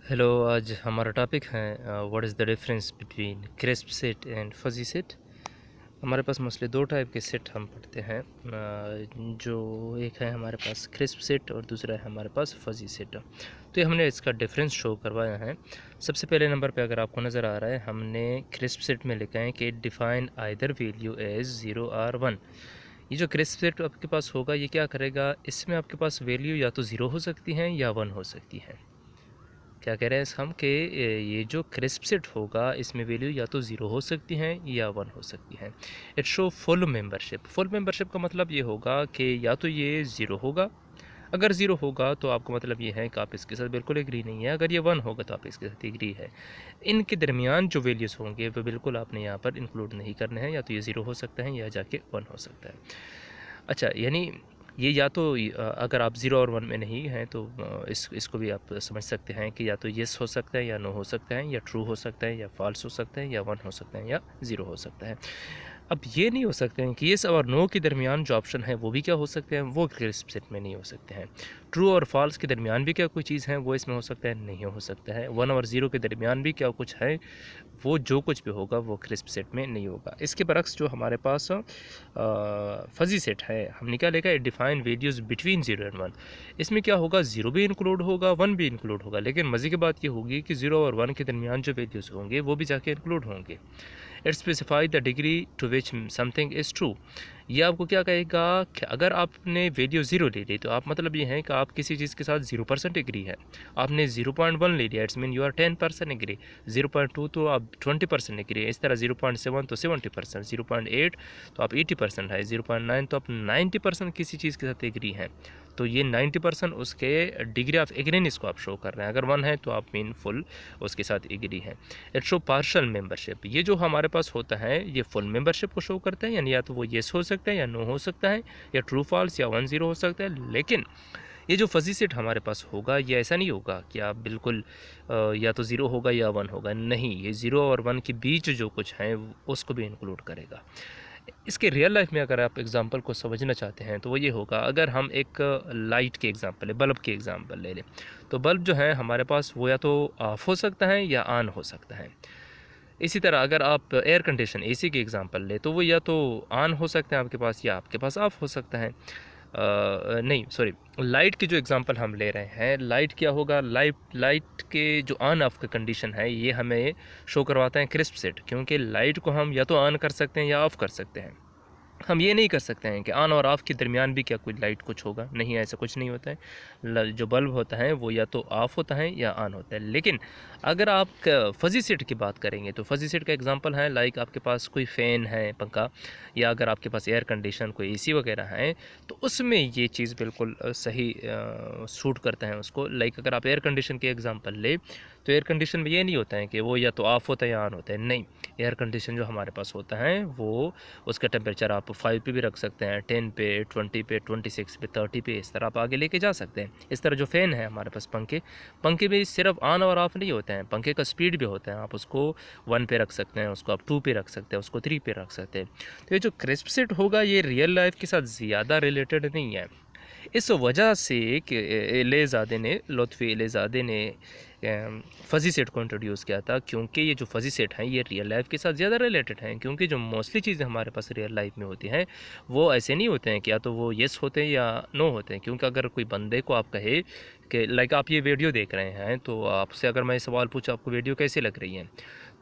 Hello. आज हमारा topic है what is the difference between crisp set and fuzzy set. हमारे पास मोस्टली दो टाइप के सेट हम पढ़ते हैं। जो एक है हमारे पास क्रिस्प सेट और दूसरा है हमारे पास फजी सेट। तो ये हमने इसका डिफरेंस शो करवाया है। सबसे पहले नंबर पे अगर आपको नज़र आ रहा है, हमने क्रिस्प सेट में लिखा है कि डिफाइन आइदर वैल्यू एज 0 और 1। ये जो क्रिस्प सेट आपके पास होगा, ये क्या करेगा, इसमें आपके पास वैल्यू या तो 0 हो सकती हैं या 1 हो सकती है। क्या कह रहे हैं हम कि ये जो क्रिस्प सेट होगा, इसमें वैल्यू या तो 0 हो सकती हैं या 1 हो सकती है। It show full membership. Full membership का मतलब ये होगा कि या तो ये 0 होगा, अगर 0 होगा तो आपको मतलब ये है कि आप इसके साथ बिल्कुल एग्री नहीं है, अगर ये 1 होगा तो आप इसके साथ एग्री है। इनके दरमियान जो वैल्यूज़ होंगे वो बिल्कुल आपने यहाँ पर इंक्लूड नहीं करने हैं, या तो ये 0 हो सकता है या जाके 1 हो सकता है। अच्छा, यानी ये या तो अगर आप 0 और 1 में नहीं हैं तो इसको भी आप समझ सकते हैं कि या तो येस हो सकता है या नो हो सकता है, या ट्रू हो सकता है या फॉल्स हो सकता है, या 1 हो सकता है या 0 हो सकता है। अब ये नहीं हो सकते हैं कि येस और नो के दरमियान जो ऑप्शन है वो भी क्या हो सकते हैं, वो क्रिस्प सेट में नहीं हो सकते हैं। ट्रू और फॉल्स के दरमियान भी क्या कोई चीज़ है वो इसमें हो सकता है, नहीं हो सकता है। 1 और 0 के दरमियान भी क्या कुछ है, वो जो कुछ भी होगा वो क्रिस्प सेट में नहीं होगा। इसके बरक्स जो हमारे पास फजी सेट है, हमने क्या लिखा है, डिफाइन वैल्यूज़ बिटवीन 0 एंड 1। इसमें क्या होगा, 0 भी इंक्लूड होगा, 1 भी इंक्लूड होगा, लेकिन मज़े की बात ये होगी कि 0 और 1 के दरमियान जो वैल्यूज़ होंगे वो भी जाके इंक्लूड होंगे। It specify the degree to which something is true. ये आपको क्या कहेगा कि अगर आपने वैल्यू 0 ले ली तो आप मतलब ये है कि आप किसी चीज़ के साथ 0% एग्री है। आपने 0.1 ले लिया, it's mean you are 10% agree. 0.2 तो आप 20% एग्री है। इस तरह 0.7 तो 70%, 0.8 तो आप 80% है, 0.9 तो आप 90% किसी चीज़ के साथ एग्री हैं। तो ये 90% उसके डिग्री ऑफ एग्रीनेस को आप शो कर रहे हैं। अगर 1 है तो आप मीन फुल उसके साथ एग्री हैं। It show partial membership. ये जो हमारे पास होता है ये फुल मेंबरशिप को शो करता है, यानी या तो वो येस हो सकता है या नो हो सकता है, या ट्रू फॉल्स या 1-0 हो सकता है। लेकिन ये जो फजी सेट हमारे पास होगा, ये ऐसा नहीं होगा कि आप बिल्कुल या तो 0 होगा या 1 होगा। नहीं, ये 0 और 1 के बीच जो कुछ है उसको भी इंक्लूड करेगा। इसके रियल लाइफ में अगर आप एग्जांपल को समझना चाहते हैं तो वो ये होगा, अगर हम एक लाइट के एग्जांपल है, बल्ब के एग्जांपल ले लें, तो बल्ब जो है हमारे पास वो या तो ऑफ हो सकता है या ऑन हो सकता है। इसी तरह अगर आप एयर कंडीशन एसी की एग्जांपल ले तो वो या तो ऑन हो सकते हैं आपके पास, या आपके पास ऑफ हो सकता है। नहीं सॉरी, लाइट की जो एग्जांपल हम ले रहे हैं, लाइट क्या होगा, लाइट लाइट के जो ऑन ऑफ का कंडीशन है ये हमें शो करवाता है क्रिस्प सेट, क्योंकि लाइट को हम या तो ऑन कर सकते हैं या ऑफ़ कर सकते हैं। हम ये नहीं कर सकते हैं कि ऑन और ऑफ़ के दरमियान भी क्या कोई लाइट कुछ होगा, नहीं, ऐसा कुछ नहीं होता है। जो बल्ब होता है वो या तो ऑफ़ होता है या ऑन होता है। लेकिन अगर आप फजी सेट की बात करेंगे तो फजी सेट का एग्जांपल है लाइक आपके पास कोई फ़ैन है, पंखा, या अगर आपके पास एयर कंडीशन कोई एसी वगैरह है, तो उसमें ये चीज़ बिल्कुल सही सूट करता है उसको। लाइक अगर आप एयर कंडीशन के एग्जांपल ले तो एयर कंडीशन में ये नहीं होता है कि वो या तो ऑफ़ होता है या ऑन होता है। नहीं, एयर कंडीशन जो हमारे पास होता है वो उसका टेम्परेचर आप 5 पे भी रख सकते हैं, 10 पे, 20 पे, 26 पे, 30 पे, इस तरह आप आगे लेके जा सकते हैं। इस तरह जो फ़ैन है हमारे पास, पंखे, पंखे में सिर्फ ऑन और ऑफ नहीं होते हैं, पंखे का स्पीड भी होता है। आप उसको 1 पे रख सकते हैं, उसको आप 2 पे रख सकते हैं, उसको 3 पे रख सकते हैं। तो ये जो क्रिस्प सेट होगा ये रियल लाइफ के साथ ज़्यादा रिलेटेड नहीं है। इस वजह से कि एलेज़ादे ने, लुत्फ़ी एलेज़ादे ने फ़ज़ी सेट को इंट्रोड्यूस किया था, क्योंकि ये जो फ़ज़ी सेट हैं ये रियल लाइफ के साथ ज़्यादा रिलेटेड हैं। क्योंकि जो मोस्टली चीज़ें हमारे पास रियल लाइफ में होती हैं वो ऐसे नहीं होते हैं कि या तो वो येस होते हैं या नो होते हैं। क्योंकि अगर कोई बंदे को आप कहे कि लाइक आप ये वीडियो देख रहे हैं, तो आपसे अगर मैं सवाल पूछूँ आपको वीडियो कैसी लग रही है,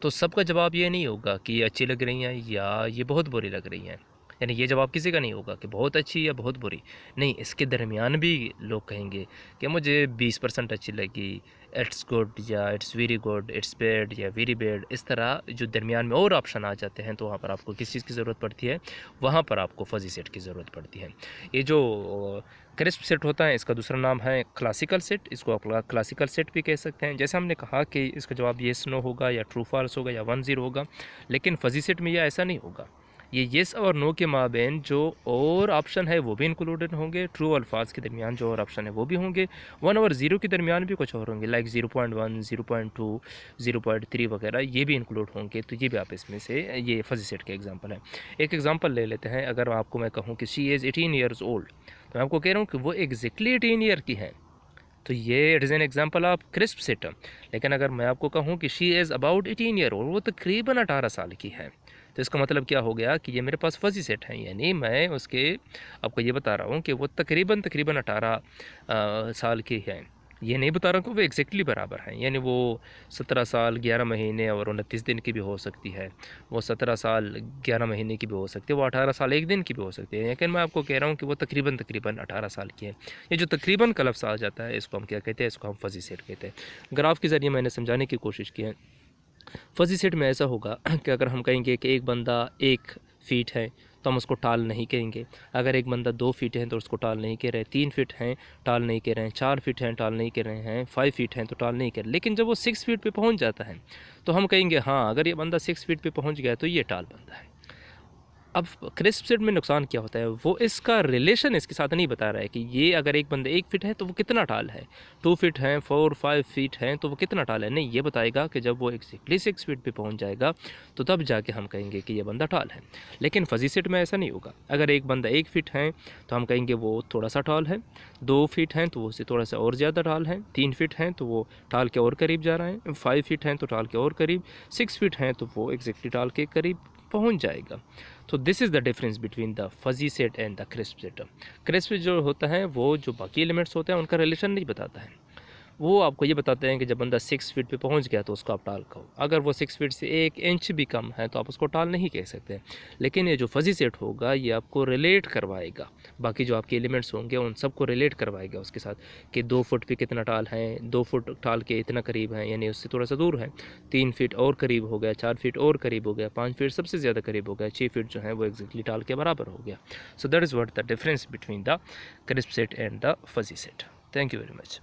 तो सबका जवाब ये नहीं होगा कि ये अच्छी लग रही हैं या ये बहुत बुरी लग रही हैं। यानी ये जवाब किसी का नहीं होगा कि बहुत अच्छी या बहुत बुरी। नहीं, इसके दरमियान भी लोग कहेंगे कि मुझे 20% अच्छी लगी, इट्स गुड, या it's very good, it's bad, या वेरी बैड। इस तरह जो दरमियान में और ऑप्शन आ जाते हैं, तो वहाँ पर आपको किस चीज़ की ज़रूरत पड़ती है, वहाँ पर आपको फजी सेट की ज़रूरत पड़ती है। ये जो क्रिस्प सेट होता है इसका दूसरा नाम है क्लासिकल सेट। इसको आप क्लासिकल सेट भी कह सकते हैं। जैसे हमने कहा कि इसका जवाब येस नो होगा, या ट्रू फॉल्स होगा, या 1-0 होगा। लेकिन फजी सेट में यह ऐसा नहीं होगा। ये येस और नो के माबेन जो और ऑप्शन है वो भी इंक्लूडेड होंगे, ट्रू और फॉल्स के दरमियान जो और ऑप्शन है वो भी होंगे, 1 और 0 के दरमियान भी कुछ और होंगे, लाइक 0.1, 0.2, 0.3 वगैरह, ये भी इंक्लूड होंगे। तो ये भी आप इसमें से, ये फजी सेट के एग्जांपल है। एक एग्जांपल ले लेते हैं। अगर आपको मैं कहूँ कि शी इज़ 18 ईयर्स ओल्ड, तो मैं आपको कह रहा हूँ कि वो एग्जैक्टली 18 ईयर की है, तो ये it is an example of crisp set. लेकिन अगर मैं आपको कहूँ कि she is about 18 year old, वो तकरीबन 18 साल की है, तो इसका मतलब क्या हो गया कि ये मेरे पास फजी सेट है, यानी मैं उसके आपको ये बता रहा हूँ कि वो तकरीबन 18 साल की है। ये नहीं बता रहा हूँ कि वो एग्जैक्टली बराबर हैं, यानी वो 17 साल 11 महीने और 29 दिन की भी हो सकती है, वो 17 साल 11 महीने की भी हो सकती है, वो 18 साल 1 दिन की भी हो सकती है। लेकिन मैं आपको कह रहा हूँ कि वो तकरीबन 18 साल की है। ये जो तकरीबन का लफ्ज़ आ जाता है, इसको हम क्या कहते हैं? इसको हम फजी सेट कहते हैं। ग्राफ के ज़रिए मैंने समझाने की कोशिश की है। फजी सेट में ऐसा होगा कि अगर हम कहेंगे कि एक बंदा 1 फीट है तो हम उसको टाल नहीं कहेंगे। अगर एक बंदा 2 फीट है तो उसको टाल नहीं कह रहे, 3 फीट हैं टाल नहीं कह रहे हैं, 4 फीट हैं टाल नहीं कह रहे हैं, 5 फीट हैं तो टाल नहीं कह रहे। लेकिन जब वो 6 फीट पे पहुंच जाता है तो हम कहेंगे हाँ, अगर ये बंदा 6 फीट पे पहुंच गया तो ये टाल बंदा है। अब क्रिस्प सेट में नुकसान क्या होता है, वो इसका रिलेशन इसके साथ नहीं बता रहा है कि ये अगर एक बंदा 1 फीट है तो वो कितना टाल है, 2 फीट हैं, 4 5 फीट हैं तो वो कितना टाल है। नहीं, ये बताएगा कि जब वो एग्जैक्टली 6 फीट पे पहुंच जाएगा तो तब जाके हम कहेंगे कि ये बंदा टाल है। लेकिन फजी सेट में ऐसा नहीं होगा। अगर एक बंदा 1 फीट है तो हम कहेंगे वो थोड़ा सा टाल है, 2 फीट हैं तो वो उससे थोड़ा सा और ज़्यादा टाल है, 3 फीट हैं तो वो टाल के और करीब जा रहा है, 5 फीट हैं तो टाल के और करीब, 6 फीट हैं तो वो एग्जैक्टली टाल के करीब पहुंच जाएगा। तो this is the difference between the fuzzy set and the crisp set. Crisp जो होता है वो जो बाकी एलिमेंट्स होते हैं उनका रिलेशन नहीं बताता है, वो आपको ये बताते हैं कि जब बंदा 6 फीट पे पहुंच गया तो उसको आप टाल कहो। अगर वो 6 फीट से 1 इंच भी कम है तो आप उसको टाल नहीं कह सकते। लेकिन ये जो फजी सेट होगा ये आपको रिलेट करवाएगा, बाकी जो आपके एलिमेंट्स होंगे उन सबको रिलेट करवाएगा उसके साथ कि 2 फुट पे कितना टाल है, 2 फुट टाल के इतना करीब है यानी उससे थोड़ा सा दूर है, 3 फीट और करीब हो गया, 4 फीट और करीब हो गया, 5 फीट सबसे ज़्यादा करीब हो गया, 6 फीट जो है वो एग्जैक्टली टाल के बराबर हो गया। So that is what the difference between the crisp set and the fuzzy set. Thank you very much.